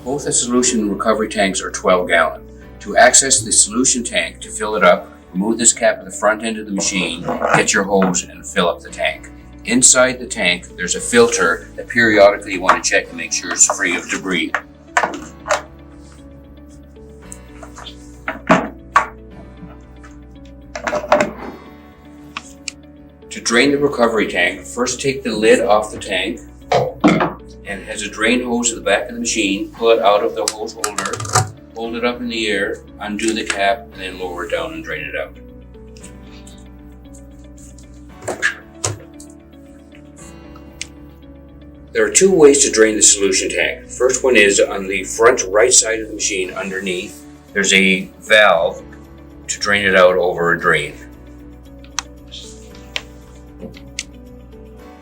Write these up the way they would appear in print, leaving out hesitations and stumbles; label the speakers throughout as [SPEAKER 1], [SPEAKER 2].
[SPEAKER 1] Both the solution and recovery tanks are 12-gallon. To access the solution tank, to fill it up, remove this cap at the front end of the machine, get your hose and fill up the tank. Inside the tank, there's a filter that periodically you want to check to make sure it's free of debris. To drain the recovery tank, first take the lid off the tank, and it has a drain hose at the back of the machine. Pull it out of the hose holder, hold it up in the air, undo the cap, and then lower it down and drain it out. There are two ways to drain the solution tank. First one is on the front right side of the machine underneath. There's a valve to drain it out over a drain.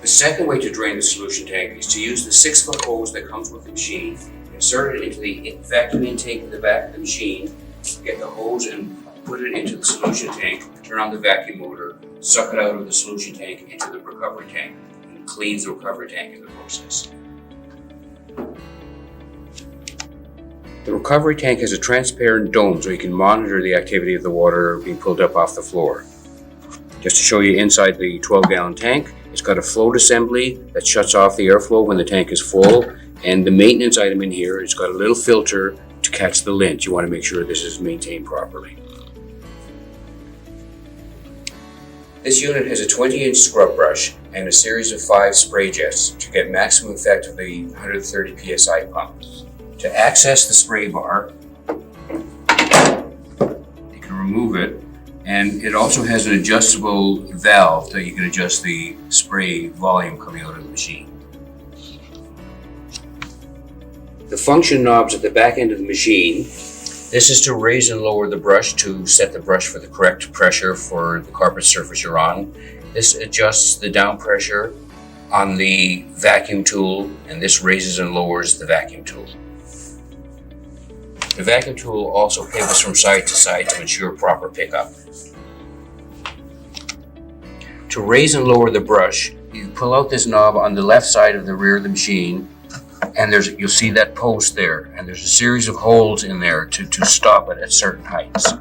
[SPEAKER 1] The second way to drain the solution tank is to use the 6-foot hose that comes with the machine, insert it into the vacuum intake at the back of the machine, get the hose and put it into the solution tank, turn on the vacuum motor, suck it out of the solution tank into the recovery tank, and it cleans the recovery tank in the process. The recovery tank has a transparent dome so you can monitor the activity of the water being pulled up off the floor. Just to show you inside the 12-gallon tank, it's got a float assembly that shuts off the airflow when the tank is full, and the maintenance item in here, it's got a little filter to catch the lint. You want to make sure this is maintained properly. This unit has a 20-inch scrub brush and a series of 5 spray jets to get maximum effect of the 130 psi pump. To access the spray bar, you can remove it, and it also has an adjustable valve that you can adjust the spray volume coming out of the machine. The function knobs at the back end of the machine, this is to raise and lower the brush to set the brush for the correct pressure for the carpet surface you're on. This adjusts the down pressure on the vacuum tool, and this raises and lowers the vacuum tool. The vacuum tool also pivots from side to side to ensure proper pickup. To raise and lower the brush, you pull out this knob on the left side of the rear of the machine, and you'll see that post there, and there's a series of holes in there to stop it at certain heights.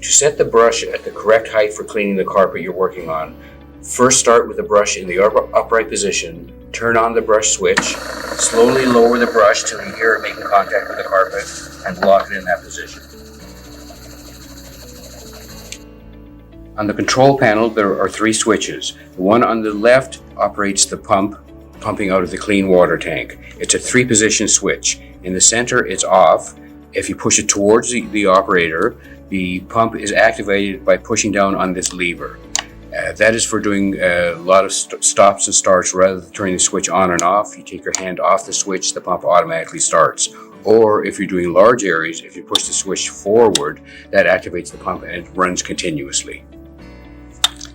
[SPEAKER 1] To set the brush at the correct height for cleaning the carpet you're working on, first start with the brush in the upright position, turn on the brush switch, slowly lower the brush till you hear it making contact with the carpet, and lock it in that position. On the control panel, there are 3 switches. The one on the left operates the pump, pumping out of the clean water tank. It's a 3-position switch. In the center, it's off. If you push it towards the operator, the pump is activated by pushing down on this lever. That is for doing a lot of stops and starts. Rather than turning the switch on and off, you take your hand off the switch, the pump automatically starts. Or if you're doing large areas, if you push the switch forward, that activates the pump and it runs continuously.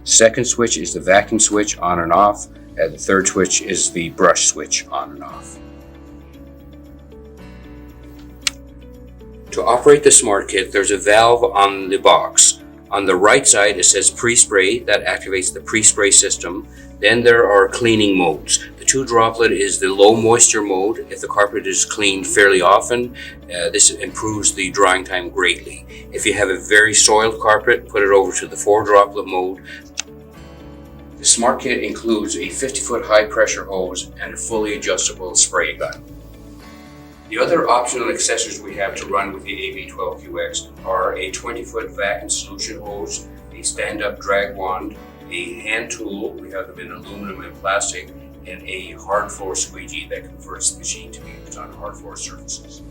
[SPEAKER 1] Second switch is the vacuum switch, on and off. The third switch is the brush switch, on and off. To operate the Smart Kit, there's a valve on the box. On the right side, it says pre-spray. That activates the pre-spray system. Then there are cleaning modes. The 2-droplet is the low moisture mode. If the carpet is cleaned fairly often, this improves the drying time greatly. If you have a very soiled carpet, put it over to the 4-droplet mode. The Smart Kit includes a 50-foot high pressure hose and a fully adjustable spray gun. The other optional accessories we have to run with the AV12QX are a 20-foot vacuum solution hose, a stand-up drag wand, a hand tool, we have them in aluminum and plastic, and a hard floor squeegee that converts the machine to be used on hard floor surfaces.